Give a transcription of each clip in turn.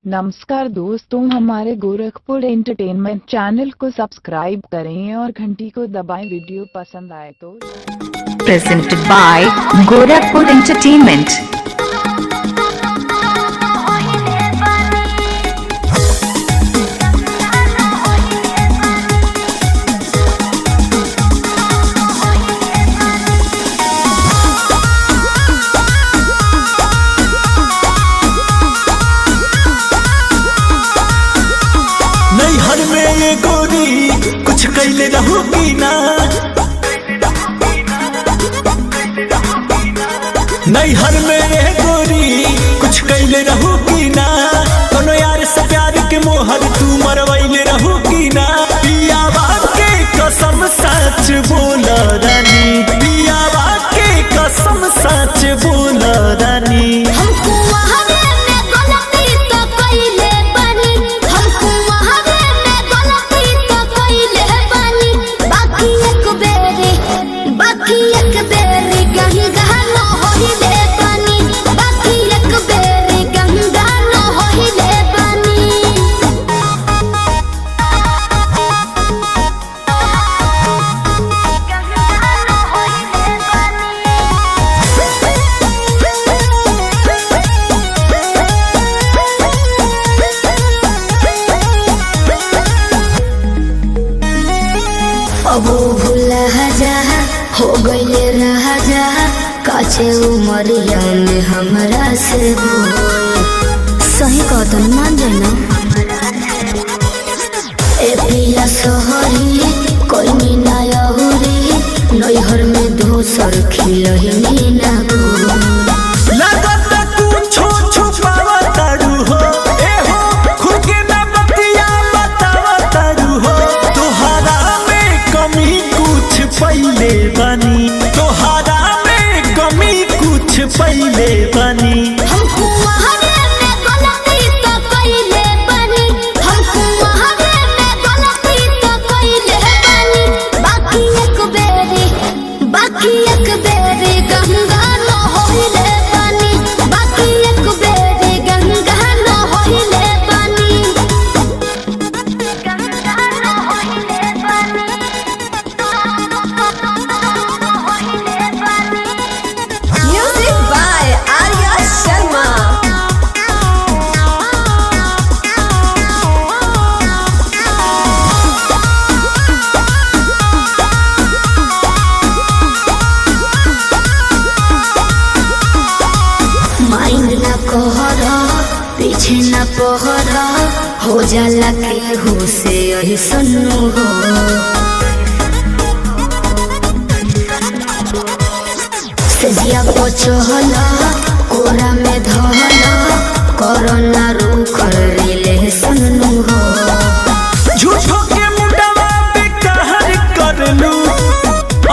नमस्कार दोस्तों, हमारे गोरखपुर एंटरटेनमेंट चैनल को सब्सक्राइब करें और घंटी को दबाएं। वीडियो पसंद आए तो प्रेजेंटेड बाय गोरखपुर एंटरटेनमेंट। नैहर में ये गोरी कुछ कैले रहूगी ना, नैहर में ये गोरी कुछ कैले रहूगी ना, कोनो यार से प्यार के मोहर तू मरवैले रहूगी ना। पियावा के कसम सच बोल रानी, पियावा के कसम सच बोल रानी। अब भूला जा हो गईले रहा जा, काचे उमरिया में हमरा से सही कहतन मान जाना। ए पिया सोहरी कोई ना यहुरी, नैहर में दोसर खिलही ना पहले बनी तोहरा में कमी कुछ पहले बनी। हमको वहारे में गलती तो कइले बनी, हमको वहारे में गलती तो कइले बनी। बाकी एक बेरी गंगा न होइले बनी, बाकी एक बेरी गंगा न होइले बनी, गंगा न होइले बनी। Music by Arya Sharma. Mind न कहरा पीछे न पहरा, हो जाला के हो से यही सुनो हो। सजिया पचहला कोरा में धहला, कोरोना रूख रिले सुनो हो। झूठो के मुंडवा पे कहर कर लू,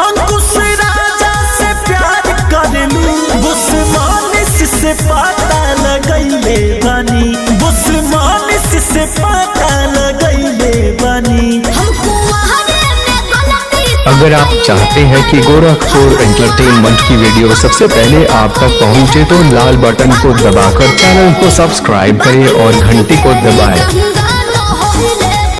अंकुश राजा से प्यार कर लू, बुस्मानिस से पता लगैले बनी, बुस्मानिस से पता लगैले बनी। हमको वहारे में गलती तो अगर आप चाहते हैं कि गोरखपुर एंटरटेनमेंट की वीडियो सबसे पहले आप तक पहुंचे तो लाल बटन को दबाकर चैनल को सब्सक्राइब करें और घंटी को दबाएं।